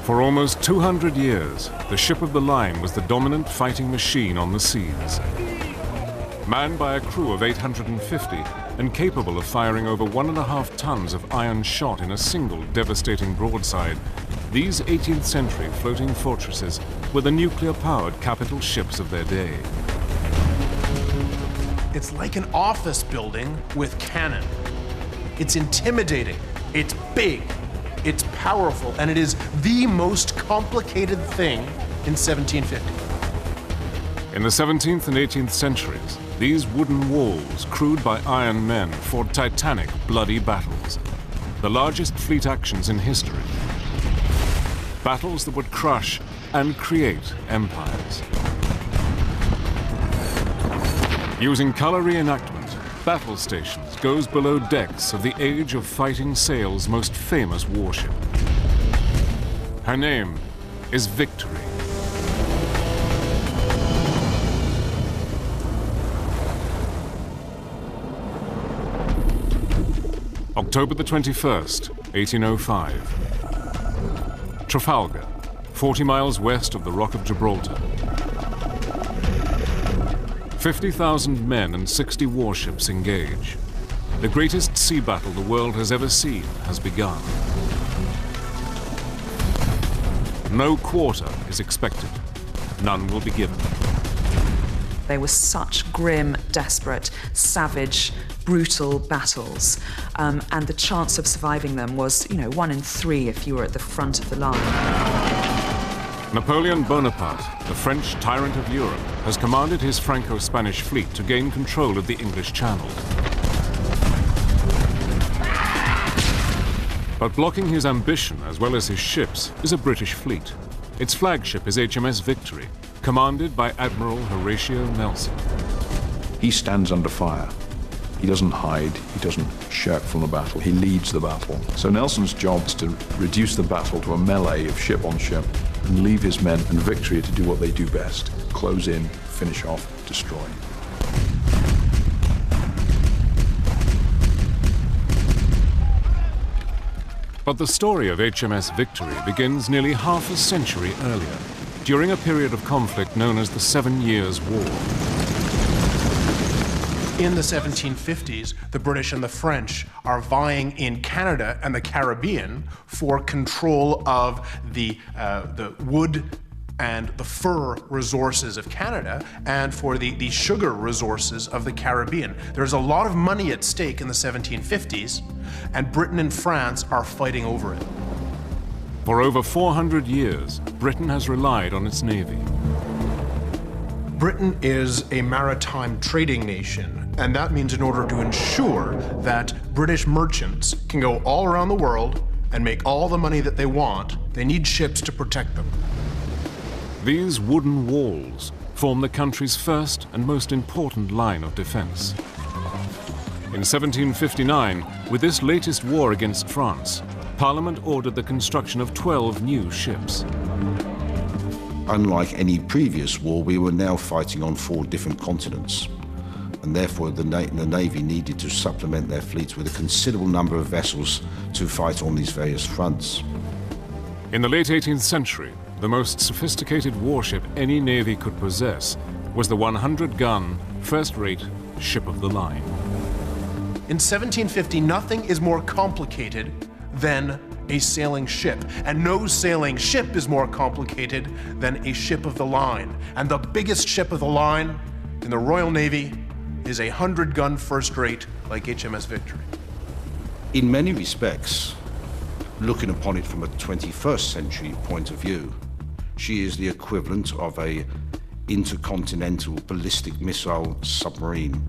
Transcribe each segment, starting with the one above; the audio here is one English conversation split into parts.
For almost 200 years, the ship of the line was the dominant fighting machine on the seas. Manned by a crew of 850 and capable of firing over 1.5 tons of iron shot in a single devastating broadside, these 18th century floating fortresses were the nuclear-powered capital ships of their day. It's like an office building with cannon. It's intimidating, it's big, it's powerful, and it is the most complicated thing in 1750. In the 17th and 18th centuries, these wooden walls, crewed by iron men, fought titanic, bloody battles. The largest fleet actions in history. Battles that would crush and create empires. Using color reenactment, Battle Stations goes below decks of the age of fighting sail's most famous warship. Her name is Victory. October the 21st, 1805. Trafalgar, 40 miles west of the Rock of Gibraltar. 50,000 men and 60 warships engage. The greatest sea battle the world has ever seen has begun. No quarter is expected. None will be given. They were such grim, desperate, savage, brutal battles, and the chance of surviving them was, 1 in 3 if you were at the front of the line. Napoleon Bonaparte, the French tyrant of Europe, has commanded his Franco-Spanish fleet to gain control of the English Channel. But blocking his ambition as well as his ships is a British fleet. Its flagship is HMS Victory, commanded by Admiral Horatio Nelson. He stands under fire. He doesn't hide, he doesn't shirk from the battle, he leads the battle. So Nelson's job is to reduce the battle to a melee of ship on ship and leave his men and Victory to do what they do best: close in, finish off, destroy. But the story of HMS Victory begins nearly half a century earlier, during a period of conflict known as the 7 Years' War. In the 1750s, the British and the French are vying in Canada and the Caribbean for control of the wood and the fur resources of Canada and for the sugar resources of the Caribbean. There's a lot of money at stake in the 1750s, and Britain and France are fighting over it. For over 400 years, Britain has relied on its navy. Britain is a maritime trading nation, and that means in order to ensure that British merchants can go all around the world and make all the money that they want, they need ships to protect them. These wooden walls form the country's first and most important line of defense. In 1759, with this latest war against France, Parliament ordered the construction of 12 new ships. Unlike any previous war, we were now fighting on 4 different continents, and therefore the Navy needed to supplement their fleets with a considerable number of vessels to fight on these various fronts. In the late 18th century, the most sophisticated warship any navy could possess was the 100-gun, first-rate ship of the line. In 1750, nothing is more complicated than a sailing ship, and no sailing ship is more complicated than a ship of the line. And the biggest ship of the line in the Royal Navy is a 100-gun first-rate like HMS Victory. In many respects, looking upon it from a 21st century point of view, she is the equivalent of a intercontinental ballistic missile submarine.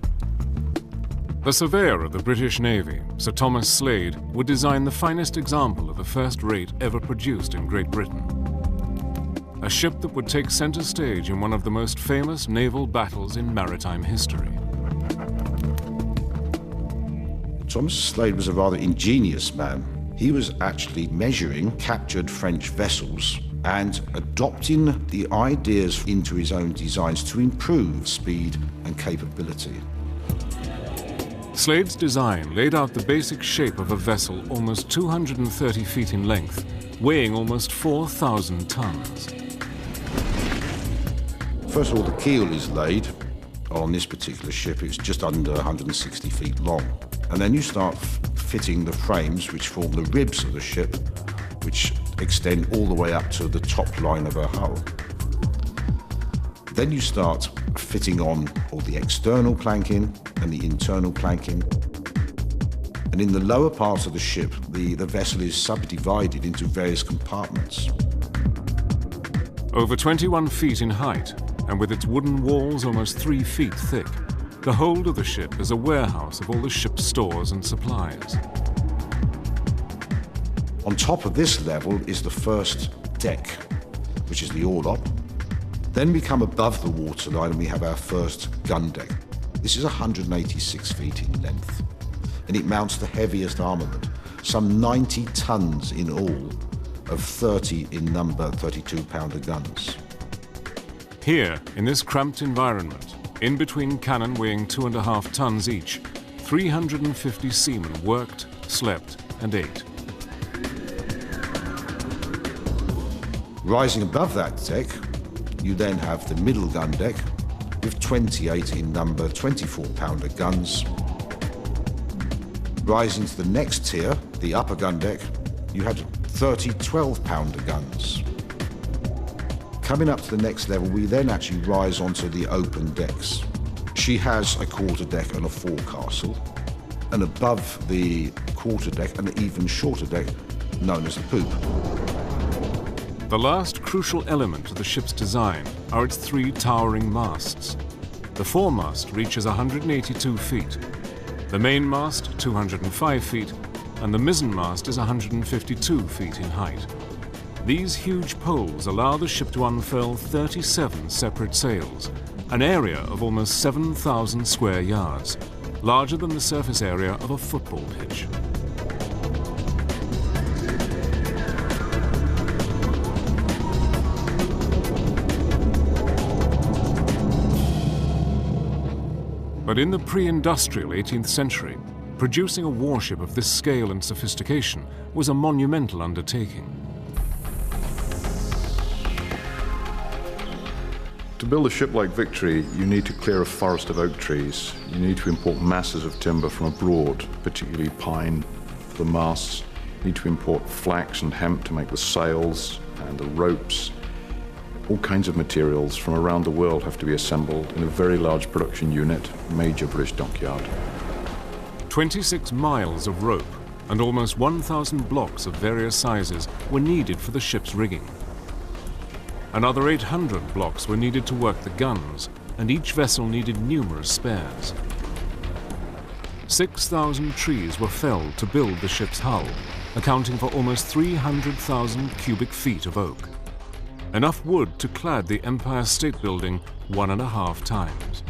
The surveyor of the British Navy, Sir Thomas Slade, would design the finest example of a first-rate ever produced in Great Britain. A ship that would take center stage in one of the most famous naval battles in maritime history. Thomas Slade was a rather ingenious man. He was actually measuring captured French vessels and adopting the ideas into his own designs to improve speed and capability. Slade's design laid out the basic shape of a vessel almost 230 feet in length, weighing almost 4,000 tons. First of all, the keel is laid. On this particular ship, it's just under 160 feet long. And then you start fitting the frames which form the ribs of the ship, which extend all the way up to the top line of her hull. Then you start fitting on all the external planking and the internal planking. And in the lower part of the ship, the vessel is subdivided into various compartments. Over 21 feet in height, and with its wooden walls almost 3 feet thick, the hold of the ship is a warehouse of all the ship's stores and supplies. On top of this level is the first deck, which is the orlop. Then we come above the waterline and we have our first gun deck. This is 186 feet in length, and it mounts the heaviest armament, some 90 tons in all, of 30 in number 32-pounder guns. Here, in this cramped environment, in between cannon weighing 2.5 tons each, 350 seamen worked, slept, and ate. Rising above that deck, you then have the middle gun deck with 28 in number 24-pounder guns. Rising to the next tier, the upper gun deck, you had 30 12-pounder guns. Coming up to the next level, we then actually rise onto the open decks. She has a quarter deck and a forecastle, and above the quarter deck, an even shorter deck known as the poop. The last crucial element of the ship's design are its 3 towering masts. The foremast reaches 182 feet, the mainmast 205 feet, and the mizzenmast is 152 feet in height. These huge poles allow the ship to unfurl 37 separate sails, an area of almost 7,000 square yards, larger than the surface area of a football pitch. But in the pre-industrial 18th century, producing a warship of this scale and sophistication was a monumental undertaking. To build a ship like Victory, you need to clear a forest of oak trees. You need to import masses of timber from abroad, particularly pine for the masts. You need to import flax and hemp to make the sails and the ropes. All kinds of materials from around the world have to be assembled in a very large production unit, major British dockyard. 26 miles of rope and almost 1,000 blocks of various sizes were needed for the ship's rigging. Another 800 blocks were needed to work the guns, and each vessel needed numerous spares. 6,000 trees were felled to build the ship's hull, accounting for almost 300,000 cubic feet of oak. Enough wood to clad the Empire State Building 1.5 times.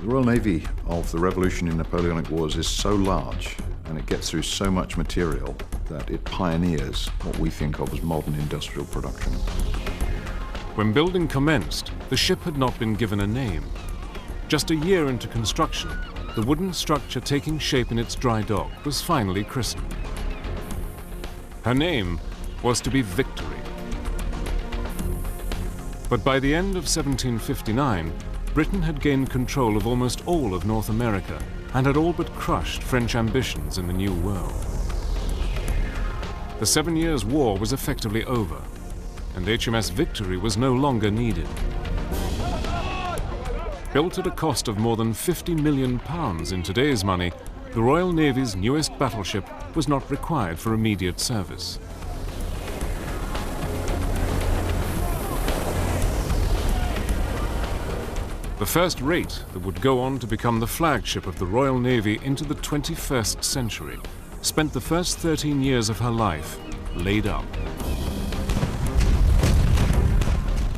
The Royal Navy of the Revolutionary Napoleonic Wars is so large, and it gets through so much material, that it pioneers what we think of as modern industrial production. When building commenced, the ship had not been given a name. Just a year into construction, the wooden structure taking shape in its dry dock was finally christened. Her name was to be Victory. But by the end of 1759, Britain had gained control of almost all of North America and had all but crushed French ambitions in the New World. The 7 Years' War was effectively over, and HMS Victory was no longer needed. Built at a cost of more than £50 million in today's money, the Royal Navy's newest battleship was not required for immediate service. The first rate that would go on to become the flagship of the Royal Navy into the 21st century spent the first 13 years of her life laid up.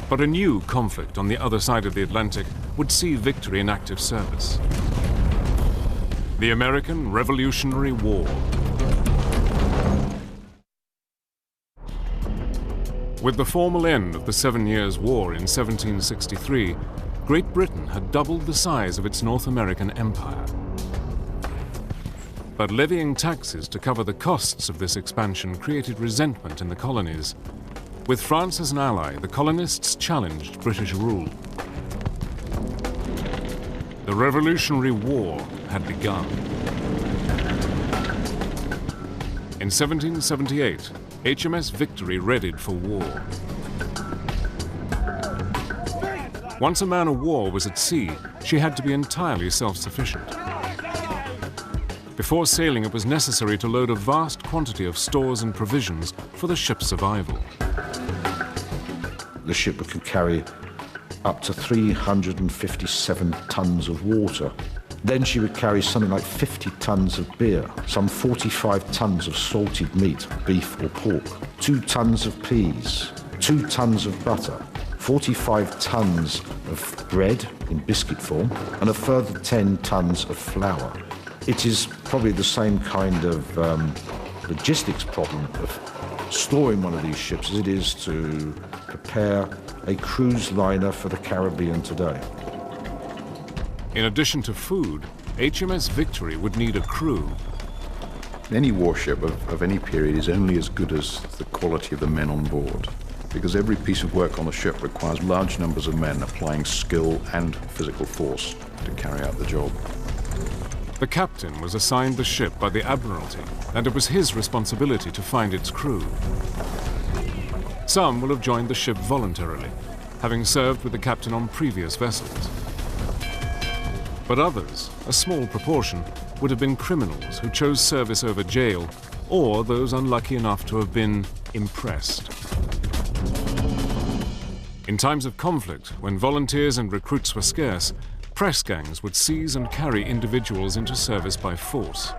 But a new conflict on the other side of the Atlantic would see Victory in active service. The American Revolutionary War. With the formal end of the 7 Years' War in 1763, Great Britain had doubled the size of its North American empire. But levying taxes to cover the costs of this expansion created resentment in the colonies. With France as an ally, the colonists challenged British rule. The Revolutionary War had begun. In 1778, HMS Victory readied for war. Once a man of war was at sea, she had to be entirely self-sufficient. Before sailing, it was necessary to load a vast quantity of stores and provisions for the ship's survival. The ship could carry up to 357 tons of water. Then she would carry something like 50 tons of beer, some 45 tons of salted meat, beef or pork, 2 tons of peas, 2 tons of butter, 45 tons of bread in biscuit form, and a further 10 tons of flour. It is probably the same kind of logistics problem of storing one of these ships as it is to prepare a cruise liner for the Caribbean today. In addition to food, HMS Victory would need a crew. Any warship of any period is only as good as the quality of the men on board, because every piece of work on the ship requires large numbers of men applying skill and physical force to carry out the job. The captain was assigned the ship by the Admiralty, and it was his responsibility to find its crew. Some will have joined the ship voluntarily, having served with the captain on previous vessels. But others, a small proportion, would have been criminals who chose service over jail, or those unlucky enough to have been impressed. In times of conflict, when volunteers and recruits were scarce, press gangs would seize and carry individuals into service by force.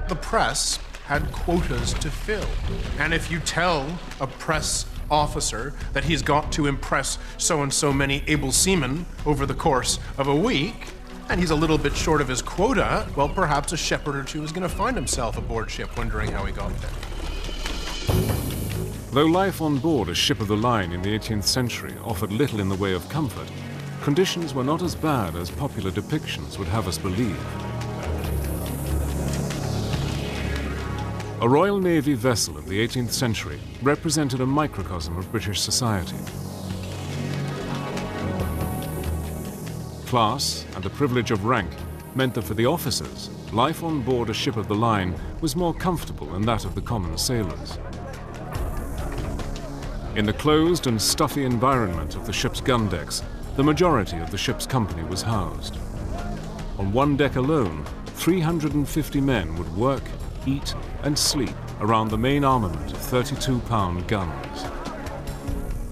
The press had quotas to fill, and if you tell a press officer that he's got to impress so and so many able seamen over the course of a week, and he's a little bit short of his quota, well, perhaps a shepherd or two is going to find himself aboard ship wondering how he got there. Though life on board a ship of the line in the 18th century offered little in the way of comfort, conditions were not as bad as popular depictions would have us believe. A Royal Navy vessel of the 18th century represented a microcosm of British society. Class and the privilege of rank meant that for the officers, life on board a ship of the line was more comfortable than that of the common sailors. In the closed and stuffy environment of the ship's gun decks, the majority of the ship's company was housed. On one deck alone, 350 men would work, eat, and sleep around the main armament of 32-pound guns.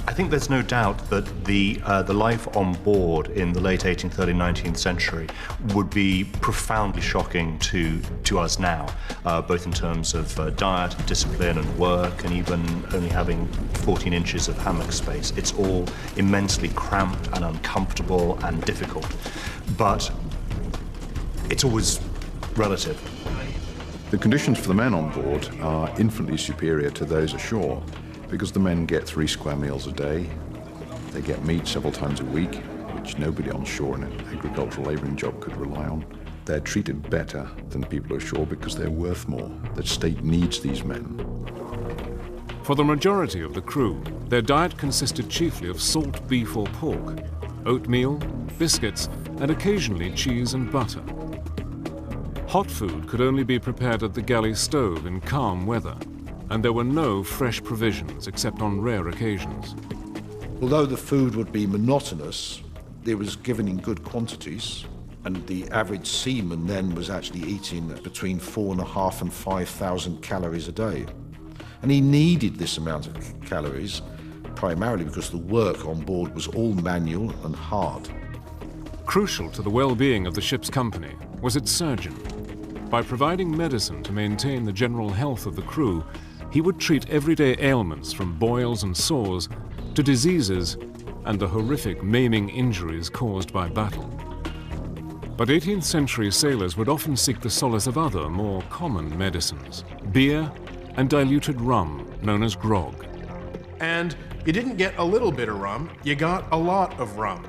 I think there's no doubt that the life on board in the late 18th, early 19th century would be profoundly shocking to us now, both in terms of diet, and discipline, and work, and even only having 14 inches of hammock space. It's all immensely cramped and uncomfortable and difficult, but it's always relative. The conditions for the men on board are infinitely superior to those ashore, because the men get 3 square meals a day, they get meat several times a week, which nobody on shore in an agricultural labouring job could rely on. They're treated better than people ashore because they're worth more. The state needs these men. For the majority of the crew, their diet consisted chiefly of salt beef or pork, oatmeal, biscuits, and occasionally cheese and butter. Hot food could only be prepared at the galley stove in calm weather, and there were no fresh provisions except on rare occasions. Although the food would be monotonous, it was given in good quantities, and the average seaman then was actually eating between 4,500 and 5,000 calories a day. And he needed this amount of calories primarily because the work on board was all manual and hard. Crucial to the well-being of the ship's company was its surgeon. By providing medicine to maintain the general health of the crew, he would treat everyday ailments from boils and sores to diseases and the horrific maiming injuries caused by battle. But 18th century sailors would often seek the solace of other, more common medicines: beer, and diluted rum, known as grog. And you didn't get a little bit of rum, you got a lot of rum.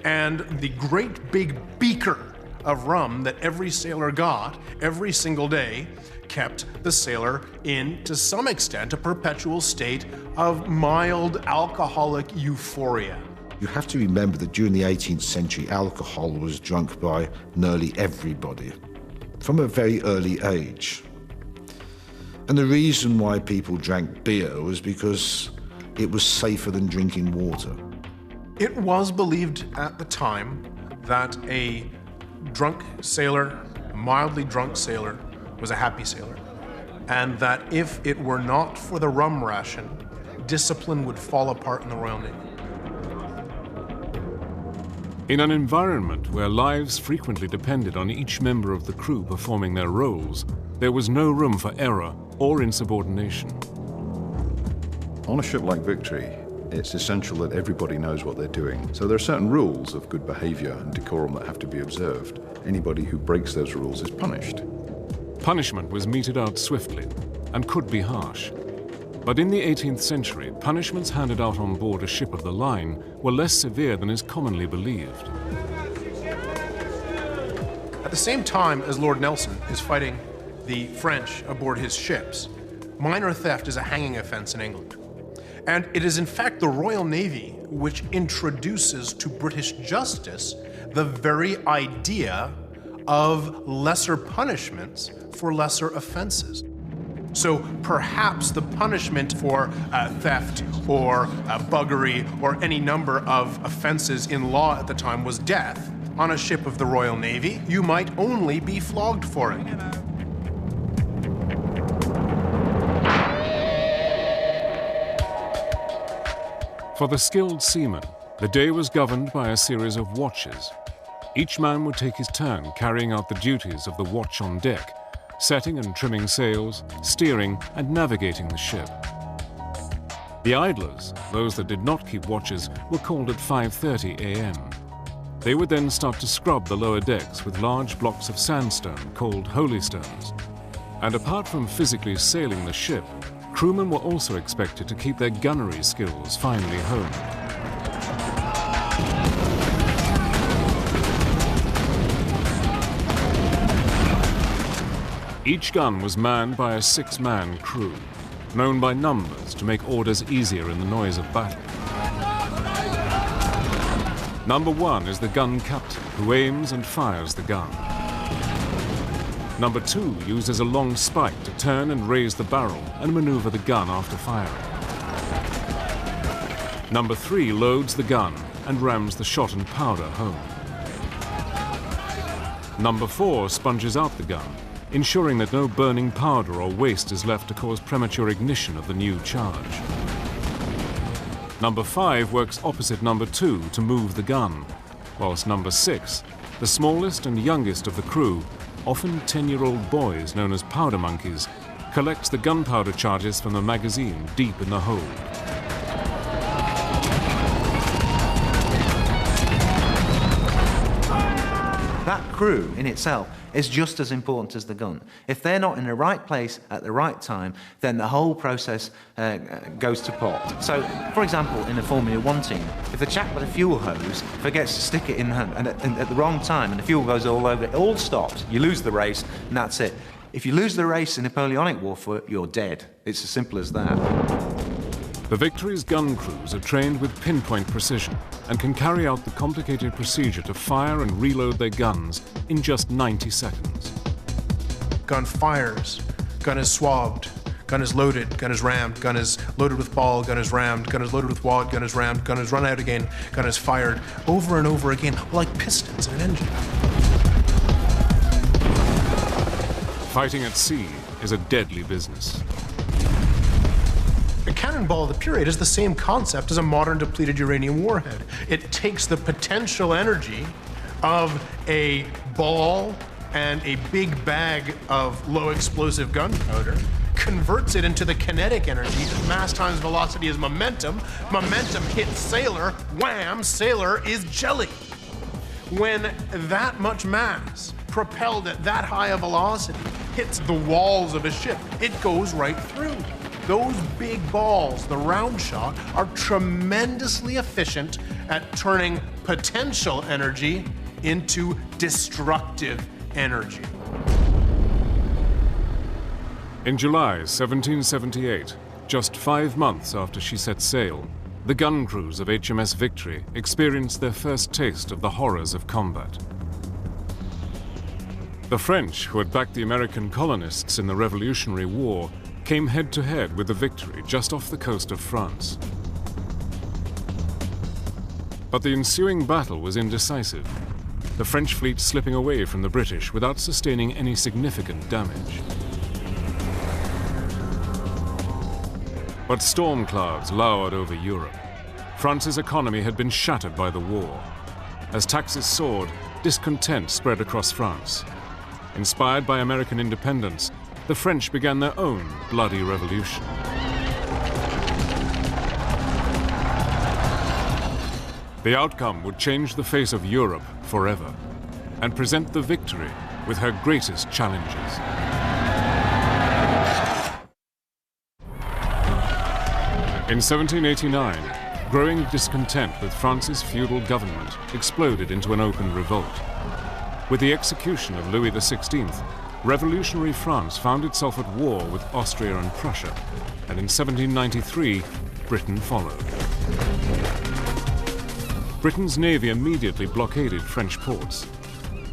And the great big beaker of rum that every sailor got every single day kept the sailor in, to some extent, a perpetual state of mild alcoholic euphoria. You have to remember that during the 18th century, alcohol was drunk by nearly everybody from a very early age. And the reason why people drank beer was because it was safer than drinking water. It was believed at the time that a drunk sailor, a mildly drunk sailor, was a happy sailor, and that if it were not for the rum ration, discipline would fall apart in the Royal Navy. In an environment where lives frequently depended on each member of the crew performing their roles, there was no room for error or insubordination. On a ship like Victory, it's essential that everybody knows what they're doing. So there are certain rules of good behavior and decorum that have to be observed. Anybody who breaks those rules is punished. Punishment was meted out swiftly and could be harsh. But in the 18th century, punishments handed out on board a ship of the line were less severe than is commonly believed. At the same time as Lord Nelson is fighting the French aboard his ships, minor theft is a hanging offense in England. And it is in fact the Royal Navy which introduces to British justice the very idea of lesser punishments for lesser offenses. So perhaps the punishment for theft or buggery or any number of offenses in law at the time was death. On a ship of the Royal Navy, you might only be flogged for it. For the skilled seaman, the day was governed by a series of watches. Each man would take his turn carrying out the duties of the watch on deck, setting and trimming sails, steering and navigating the ship. The idlers, those that did not keep watches, were called at 5:30 a.m. They would then start to scrub the lower decks with large blocks of sandstone called holystones. And apart from physically sailing the ship, crewmen were also expected to keep their gunnery skills finely honed. Each gun was manned by a 6-man crew, known by numbers to make orders easier in the noise of battle. Number 1 is the gun captain, who aims and fires the gun. Number 2 uses a long spike to turn and raise the barrel and maneuver the gun after firing. Number 3 loads the gun and rams the shot and powder home. Number 4 sponges out the gun, ensuring that no burning powder or waste is left to cause premature ignition of the new charge. Number 5 works opposite number 2 to move the gun, whilst number 6, the smallest and youngest of the crew, often 10-year-old boys known as powder monkeys, collects the gunpowder charges from the magazine deep in the hold. That crew in itself is just as important as the gun. If they're not in the right place at the right time, then the whole process goes to pot. So, for example, in a Formula 1 team, if the chap with a fuel hose forgets to stick it in at the wrong time and the fuel goes all over, it all stops. You lose the race, and that's it. If you lose the race in Napoleonic warfare, you're dead. It's as simple as that. The Victory's gun crews are trained with pinpoint precision and can carry out the complicated procedure to fire and reload their guns in just 90 seconds. Gun fires, gun is swabbed, gun is loaded, gun is rammed, gun is loaded with ball, gun is rammed, gun is loaded with wad, gun is rammed, gun is run out again, gun is fired, over and over again, like pistons in an engine. Fighting at sea is a deadly business. A cannonball of the period is the same concept as a modern depleted uranium warhead. It takes the potential energy of a ball and a big bag of low explosive gunpowder, converts it into the kinetic energy. Mass times velocity is momentum. Momentum hits sailor, wham, sailor is jelly. When that much mass propelled at that high a velocity hits the walls of a ship, it goes right through. Those big balls, the round shot, are tremendously efficient at turning potential energy into destructive energy. In July 1778, just 5 months after she set sail, the gun crews of HMS Victory experienced their first taste of the horrors of combat. The French, who had backed the American colonists in the Revolutionary War, came head-to-head with the Victory just off the coast of France. But the ensuing battle was indecisive, the French fleet slipping away from the British without sustaining any significant damage. But storm clouds lowered over Europe. France's economy had been shattered by the war. As taxes soared, discontent spread across France. Inspired by American independence, the French began their own bloody revolution. The outcome would change the face of Europe forever and present the Victory with her greatest challenges. In 1789, growing discontent with France's feudal government exploded into an open revolt. With the execution of Louis XVI, revolutionary France found itself at war with Austria and Prussia, and in 1793, Britain followed. Britain's navy immediately blockaded French ports.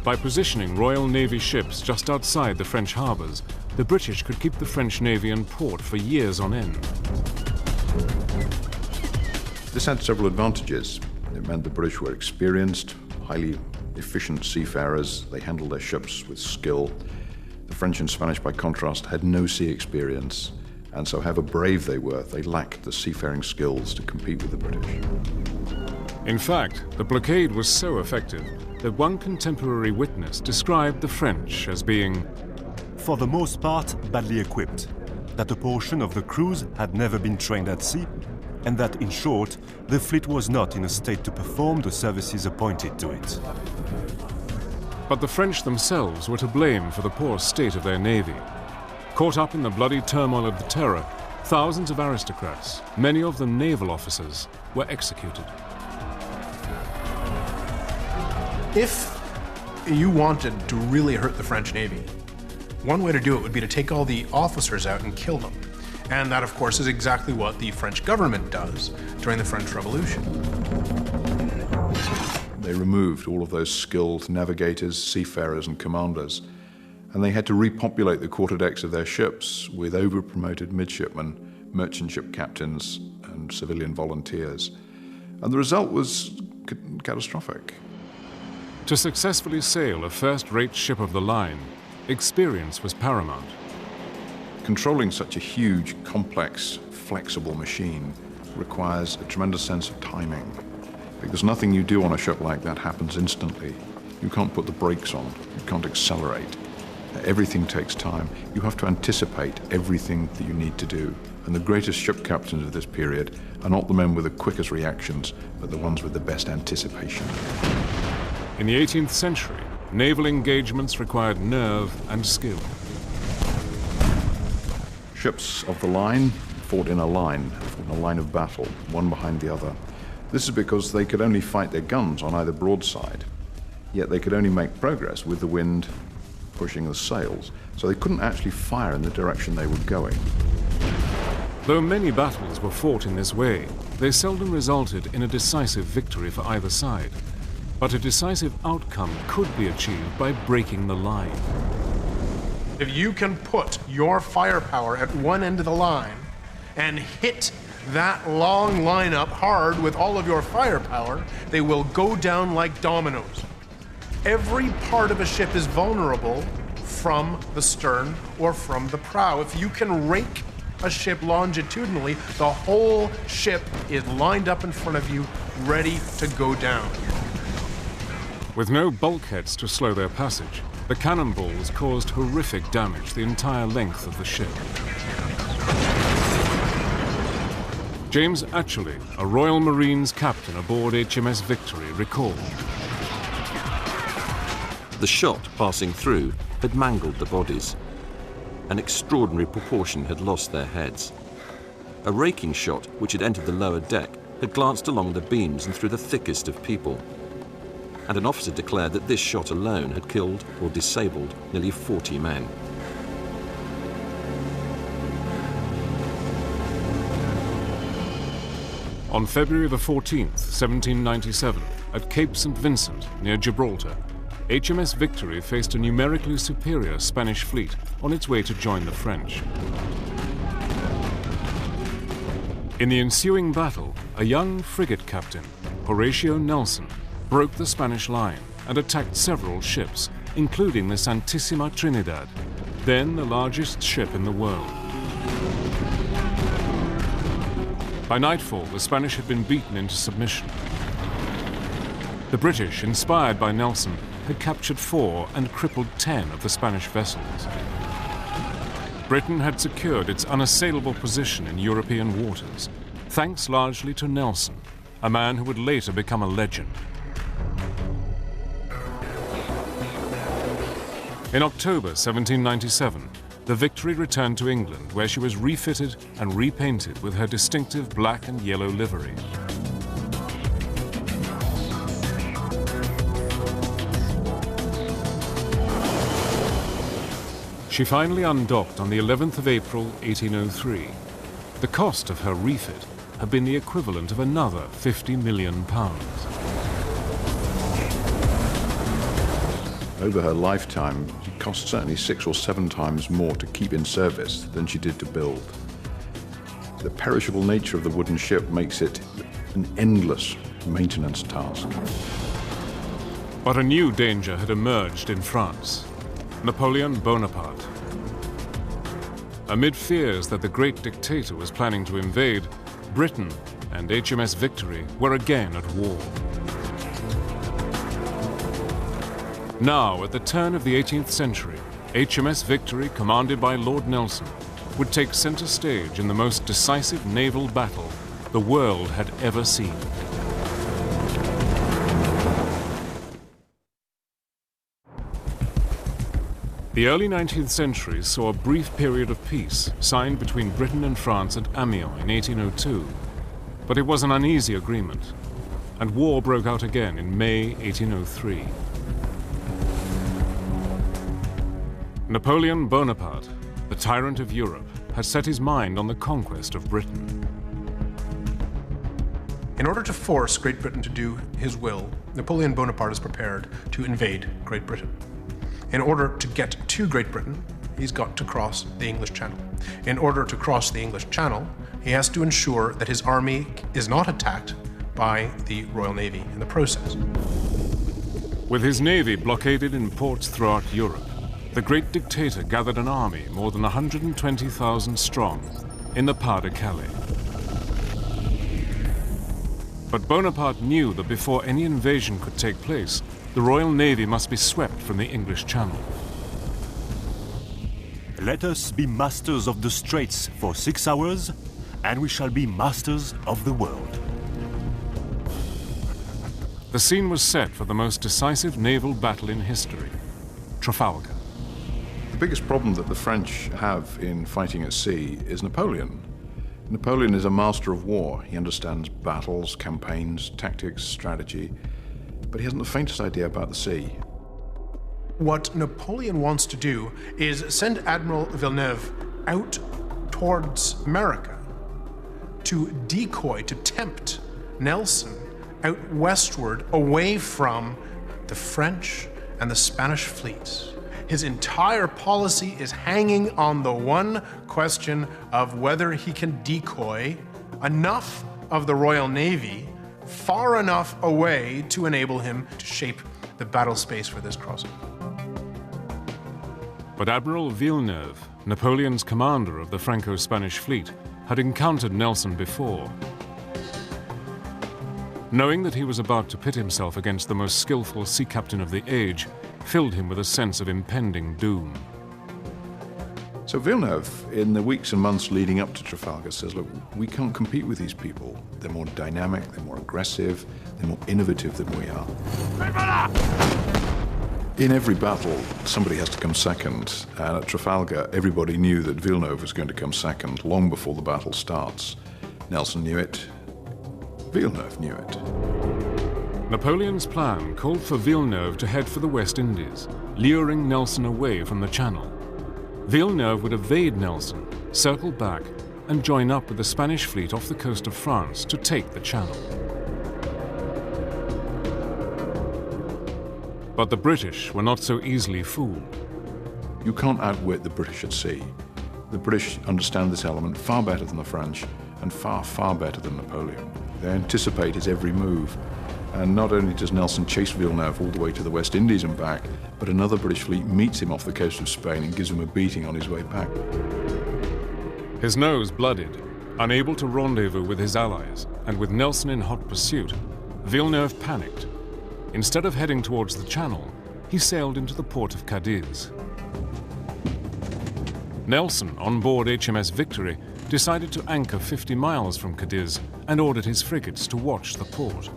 By positioning Royal Navy ships just outside the French harbors, the British could keep the French navy in port for years on end. This had several advantages. It meant the British were experienced, highly efficient seafarers. They handled their ships with skill. The French and Spanish, by contrast, had no sea experience, and so however brave they were, they lacked the seafaring skills to compete with the British. In fact, the blockade was so effective that one contemporary witness described the French as being, for the most part, badly equipped, that a portion of the crews had never been trained at sea, and that, in short, the fleet was not in a state to perform the services appointed to it. But the French themselves were to blame for the poor state of their navy. Caught up in the bloody turmoil of the Terror, thousands of aristocrats, many of them naval officers, were executed. If you wanted to really hurt the French Navy, one way to do it would be to take all the officers out and kill them. And that, of course, is exactly what the French government does during the French Revolution. They removed all of those skilled navigators, seafarers, and commanders, and they had to repopulate the quarterdecks of their ships with over-promoted midshipmen, merchant ship captains, and civilian volunteers. And the result was catastrophic. To successfully sail a first-rate ship of the line, experience was paramount. Controlling such a huge, complex, flexible machine requires a tremendous sense of timing, because nothing you do on a ship like that happens instantly. You can't put the brakes on, you can't accelerate. Everything takes time. You have to anticipate everything that you need to do. And the greatest ship captains of this period are not the men with the quickest reactions, but the ones with the best anticipation. In the 18th century, naval engagements required nerve and skill. Ships of the line fought in a line of battle, one behind the other. This is because they could only fight their guns on either broadside, yet they could only make progress with the wind pushing the sails, so they couldn't actually fire in the direction they were going. Though many battles were fought in this way, they seldom resulted in a decisive victory for either side. But a decisive outcome could be achieved by breaking the line. If you can put your firepower at one end of the line and hit that long line up hard with all of your firepower, they will go down like dominoes. Every part of a ship is vulnerable from the stern or from the prow. If you can rake a ship longitudinally, the whole ship is lined up in front of you, ready to go down. With no bulkheads to slow their passage, the cannonballs caused horrific damage the entire length of the ship. James Atchley, a Royal Marines captain aboard HMS Victory, recalled. The shot passing through had mangled the bodies. an extraordinary proportion had lost their heads. A raking shot, which had entered the lower deck, had glanced along the beams and through the thickest of people. And an officer declared that this shot alone had killed or disabled nearly 40 men. On February the 14th, 1797, at Cape St. Vincent, near Gibraltar, HMS Victory faced a numerically superior Spanish fleet on its way to join the French. In the ensuing battle, a young frigate captain, Horatio Nelson, broke the Spanish line and attacked several ships, including the Santissima Trinidad, then the largest ship in the world. By nightfall, the Spanish had been beaten into submission. The British, inspired by Nelson, had captured 4 and crippled 10 of the Spanish vessels. Britain had secured its unassailable position in European waters, thanks largely to Nelson, a man who would later become a legend. In October 1797, the Victory returned to England, where she was refitted and repainted with her distinctive black and yellow livery. She finally undocked on the 11th of April, 1803. The cost of her refit had been the equivalent of another £50 million. Over her lifetime, it cost certainly 6 or 7 times more to keep in service than she did to build. The perishable nature of the wooden ship makes it an endless maintenance task. But a new danger had emerged in France: Napoleon Bonaparte. Amid fears that the great dictator was planning to invade, Britain and HMS Victory were again at war. Now, at the turn of the 18th century, HMS Victory, commanded by Lord Nelson, would take center stage in the most decisive naval battle the world had ever seen. The early 19th century saw a brief period of peace signed between Britain and France at Amiens in 1802, but it was an uneasy agreement, and war broke out again in May 1803. Napoleon Bonaparte, the tyrant of Europe, had set his mind on the conquest of Britain. In order to force Great Britain to do his will, Napoleon Bonaparte is prepared to invade Great Britain. In order to get to Great Britain, he's got to cross the English Channel. In order to cross the English Channel, he has to ensure that his army is not attacked by the Royal Navy in the process. With his navy blockaded in ports throughout Europe, the great dictator gathered an army more than 120,000 strong in the Pas de Calais. But Bonaparte knew that before any invasion could take place, the Royal Navy must be swept from the English Channel. Let us be masters of the Straits for 6 hours, and we shall be masters of the world. The scene was set for the most decisive naval battle in history, Trafalgar. The biggest problem that the French have in fighting at sea is Napoleon. Napoleon is a master of war. He understands battles, campaigns, tactics, strategy, but he hasn't the faintest idea about the sea. What Napoleon wants to do is send Admiral Villeneuve out towards America to decoy, to tempt Nelson out westward away from the French and the Spanish fleets. His entire policy is hanging on the one question of whether he can decoy enough of the Royal Navy far enough away to enable him to shape the battle space for this crossing. But Admiral Villeneuve, Napoleon's commander of the Franco-Spanish fleet, had encountered Nelson before. Knowing that he was about to pit himself against the most skillful sea captain of the age filled him with a sense of impending doom. So Villeneuve, in the weeks and months leading up to Trafalgar, says, look, we can't compete with these people. They're more dynamic, they're more aggressive, they're more innovative than we are. In every battle, somebody has to come second, and at Trafalgar, everybody knew that Villeneuve was going to come second long before the battle starts. Nelson knew it. Villeneuve knew it. Napoleon's plan called for Villeneuve to head for the West Indies, luring Nelson away from the Channel. Villeneuve would evade Nelson, circle back, and join up with the Spanish fleet off the coast of France to take the Channel. But the British were not so easily fooled. You can't outwit the British at sea. The British understand this element far better than the French, and far, far better than Napoleon. They anticipate his every move. And not only does Nelson chase Villeneuve all the way to the West Indies and back, but another British fleet meets him off the coast of Spain and gives him a beating on his way back. His nose blooded, unable to rendezvous with his allies, and with Nelson in hot pursuit, Villeneuve panicked. Instead of heading towards the Channel, he sailed into the port of Cadiz. Nelson, on board HMS Victory, decided to anchor 50 miles from Cadiz and ordered his frigates to watch the port.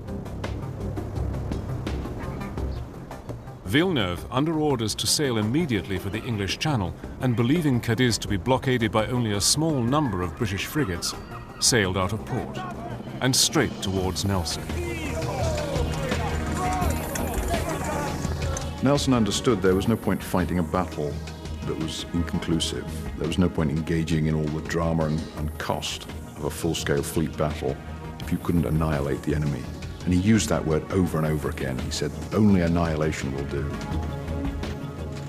Villeneuve, under orders to sail immediately for the English Channel and believing Cadiz to be blockaded by only a small number of British frigates, sailed out of port and straight towards Nelson. Nelson understood there was no point fighting a battle that was inconclusive. There was no point engaging in all the drama and cost of a full-scale fleet battle if you couldn't annihilate the enemy. And he used that word over and over again. He said, only annihilation will do.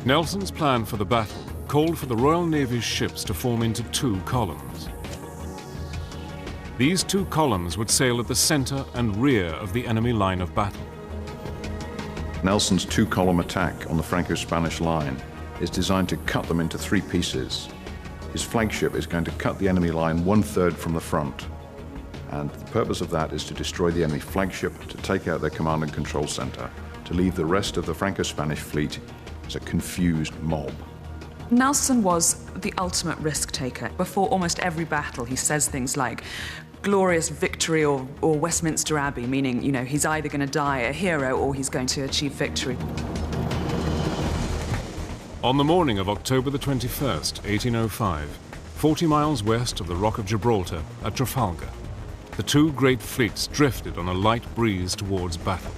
Nelson's plan for the battle called for the Royal Navy's ships to form into two columns. These two columns would sail at the center and rear of the enemy line of battle. Nelson's two-column attack on the Franco-Spanish line is designed to cut them into three pieces. His flagship is going to cut the enemy line 1/3 from the front. And the purpose of that is to destroy the enemy flagship, to take out their command and control center, to leave the rest of the Franco-Spanish fleet as a confused mob. Nelson was the ultimate risk taker. Before almost every battle, he says things like, glorious victory or Westminster Abbey, meaning, you know, he's either going to die a hero or he's going to achieve victory. On the morning of October the 21st, 1805, 40 miles west of the Rock of Gibraltar at Trafalgar, the two great fleets drifted on a light breeze towards battle.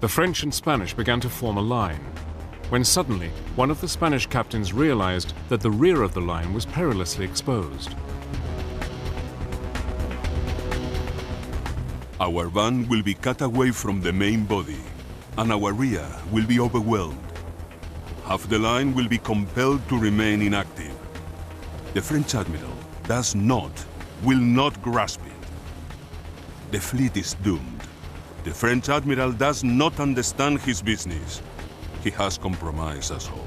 The French and Spanish began to form a line, when suddenly one of the Spanish captains realized that the rear of the line was perilously exposed. Our van will be cut away from the main body, and our rear will be overwhelmed. Half the line will be compelled to remain inactive. The French admiral will not grasp it. The fleet is doomed. The French admiral does not understand his business. He has compromised us all.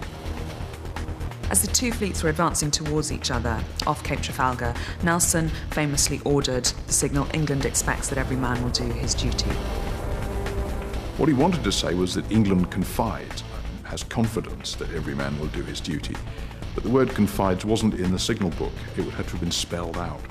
As the two fleets were advancing towards each other off Cape Trafalgar, Nelson famously ordered the signal, "England expects that every man will do his duty." What he wanted to say was that England confides, has confidence that every man will do his duty. But the word confides wasn't in the signal book. It would have to have been spelled out.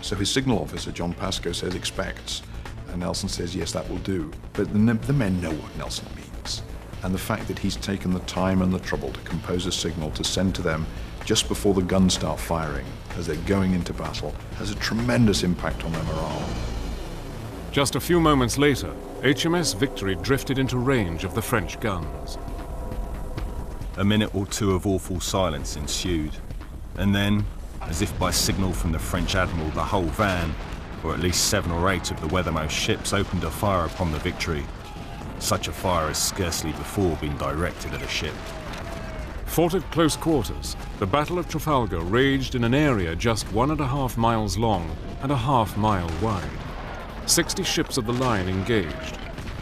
So his signal officer, John Pascoe, says expects, and Nelson says, yes, that will do. But the men know what Nelson means. And the fact that he's taken the time and the trouble to compose a signal to send to them just before the guns start firing, as they're going into battle, has a tremendous impact on their morale. Just a few moments later, HMS Victory drifted into range of the French guns. A minute or two of awful silence ensued, and then, as if by signal from the French admiral, the whole van, or at least 7 or 8 of the weathermost ships, opened a fire upon the Victory. Such a fire has scarcely before been directed at a ship. Fought at close quarters, the Battle of Trafalgar raged in an area just 1.5 miles long and a half mile wide. 60 ships of the line engaged,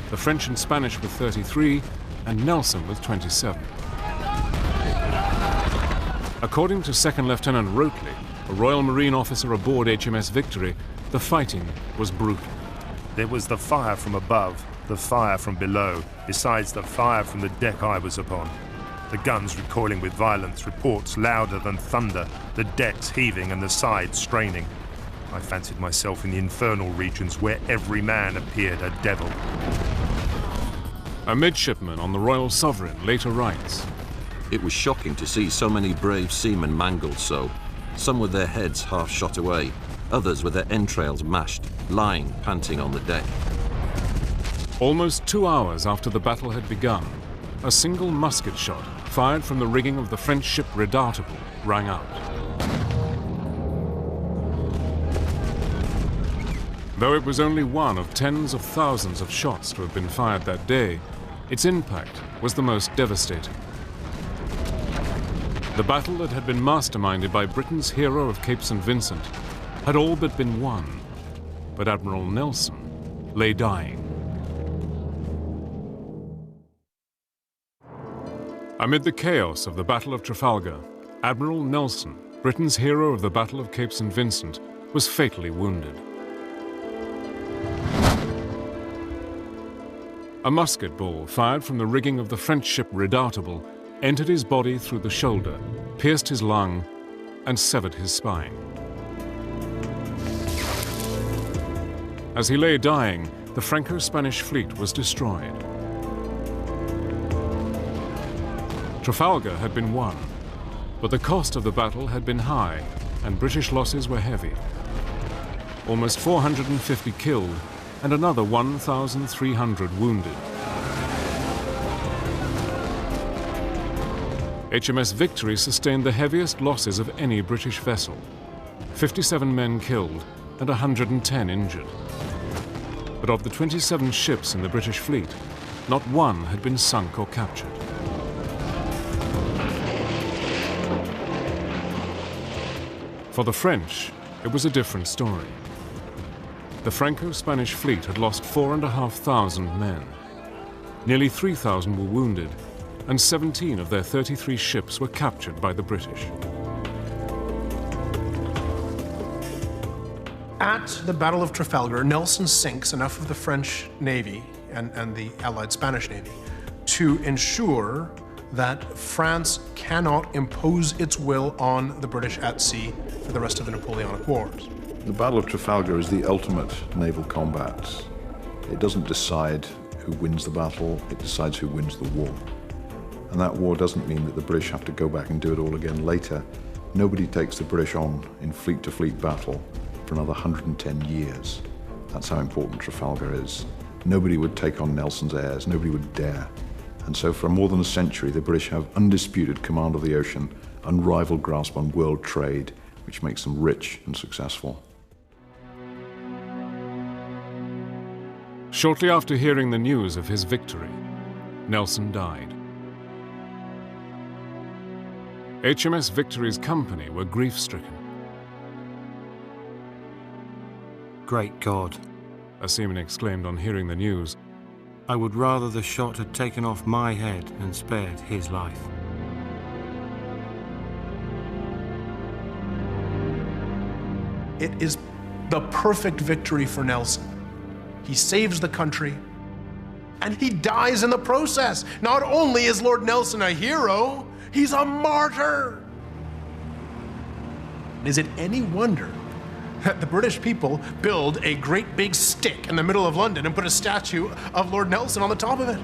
the French and Spanish with 33, and Nelson with 27. According to Second Lieutenant Roteley, a Royal Marine officer aboard HMS Victory, the fighting was brutal. There was the fire from above, the fire from below, besides the fire from the deck I was upon. The guns recoiling with violence, reports louder than thunder, the decks heaving and the sides straining. I fancied myself in the infernal regions where every man appeared a devil. A midshipman on the Royal Sovereign later writes, "It was shocking to see so many brave seamen mangled so. Some with their heads half shot away, others with their entrails mashed, lying panting on the deck." Almost 2 hours after the battle had begun, a single musket shot fired from the rigging of the French ship Redoutable rang out. Though it was only one of tens of thousands of shots to have been fired that day, its impact was the most devastating. The battle that had been masterminded by Britain's hero of Cape St. Vincent had all but been won, but Admiral Nelson lay dying. Amid the chaos of the Battle of Trafalgar, Admiral Nelson, Britain's hero of the Battle of Cape St. Vincent, was fatally wounded. A musket ball fired from the rigging of the French ship Redoutable entered his body through the shoulder, pierced his lung, and severed his spine. As he lay dying, the Franco-Spanish fleet was destroyed. Trafalgar had been won, but the cost of the battle had been high and British losses were heavy. Almost 450 killed and another 1,300 wounded. HMS Victory sustained the heaviest losses of any British vessel, 57 men killed and 110 injured. But of the 27 ships in the British fleet, not one had been sunk or captured. For the French, it was a different story. The Franco-Spanish fleet had lost 4,500 men. Nearly 3,000 were wounded, and 17 of their 33 ships were captured by the British. At the Battle of Trafalgar, Nelson sinks enough of the French Navy and the Allied Spanish Navy to ensure that France cannot impose its will on the British at sea for the rest of the Napoleonic Wars. The Battle of Trafalgar is the ultimate naval combat. It doesn't decide who wins the battle, it decides who wins the war. And that war doesn't mean that the British have to go back and do it all again later. Nobody takes the British on in fleet-to-fleet battle for another 110 years. That's how important Trafalgar is. Nobody would take on Nelson's heirs, nobody would dare. And so for more than a century, the British have undisputed command of the ocean, unrivaled grasp on world trade, which makes them rich and successful. Shortly after hearing the news of his victory, Nelson died. HMS Victory's company were grief-stricken. Great God, a seaman exclaimed on hearing the news. I would rather the shot had taken off my head and spared his life. It is the perfect victory for Nelson. He saves the country, and he dies in the process. Not only is Lord Nelson a hero, he's a martyr. Is it any wonder that the British people build a great big stick in the middle of London and put a statue of Lord Nelson on the top of it?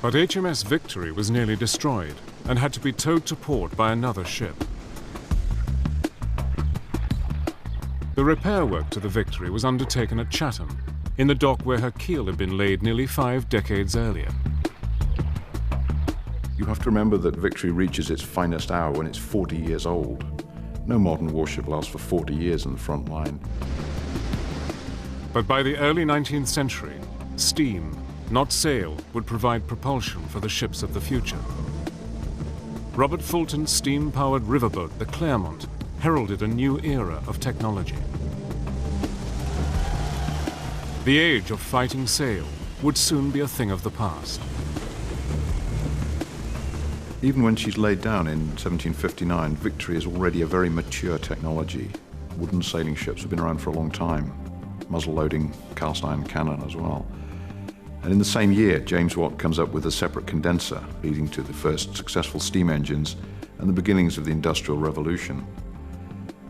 But HMS Victory was nearly destroyed and had to be towed to port by another ship. The repair work to the Victory was undertaken at Chatham, in the dock where her keel had been laid nearly 5 decades earlier. You have to remember that Victory reaches its finest hour when it's 40 years old. No modern warship lasts for 40 years in the front line. But by the early 19th century, steam, not sail, would provide propulsion for the ships of the future. Robert Fulton's steam-powered riverboat, the Claremont, heralded a new era of technology. The age of fighting sail would soon be a thing of the past. Even when she's laid down in 1759, Victory is already a very mature technology. Wooden sailing ships have been around for a long time, muzzle-loading cast-iron cannon as well. And in the same year, James Watt comes up with a separate condenser, leading to the first successful steam engines and the beginnings of the Industrial Revolution.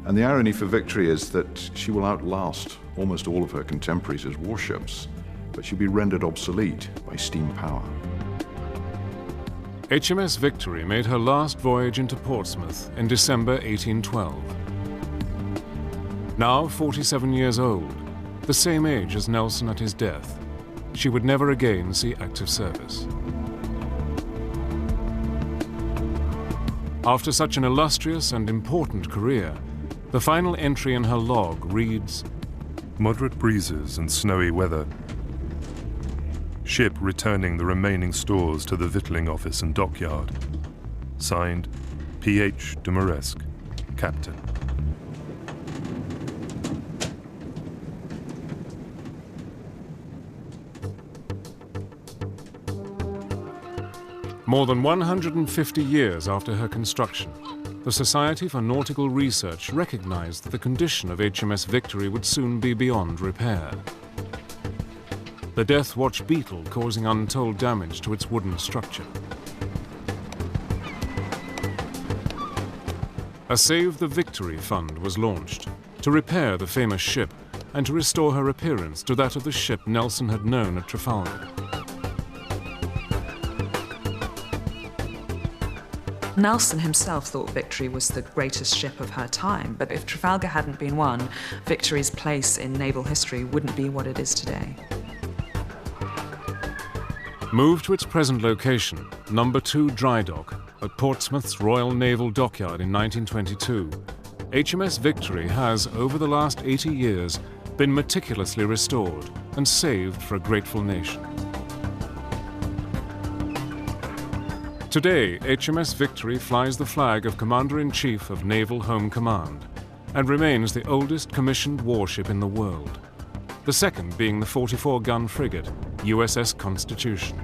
And the irony for Victory is that she will outlast almost all of her contemporaries as warships, but she'll be rendered obsolete by steam power. HMS Victory made her last voyage into Portsmouth in December 1812. Now 47 years old, the same age as Nelson at his death, she would never again see active service. After such an illustrious and important career, the final entry in her log reads, "Moderate breezes and snowy weather. Ship returning the remaining stores to the victualling office and dockyard. Signed, P.H. de Moresque, Captain." More than 150 years after her construction, the Society for Nautical Research recognized that the condition of HMS Victory would soon be beyond repair. The Death Watch beetle causing untold damage to its wooden structure. A Save the Victory Fund was launched to repair the famous ship and to restore her appearance to that of the ship Nelson had known at Trafalgar. Nelson himself thought Victory was the greatest ship of her time, but if Trafalgar hadn't been won, Victory's place in naval history wouldn't be what it is today. Moved to its present location, No. 2 Dry Dock, at Portsmouth's Royal Naval Dockyard in 1922, HMS Victory has, over the last 80 years, been meticulously restored and saved for a grateful nation. Today, HMS Victory flies the flag of Commander-in-Chief of Naval Home Command and remains the oldest commissioned warship in the world, the second being the 44-gun frigate USS Constitution.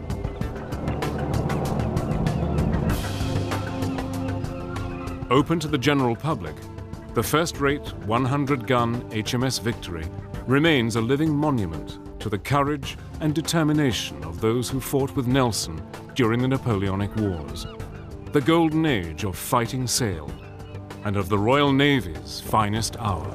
Open to the general public, the first-rate 100-gun HMS Victory remains a living monument to the courage and determination of those who fought with Nelson during the Napoleonic Wars, the golden age of fighting sail, and of the Royal Navy's finest hour.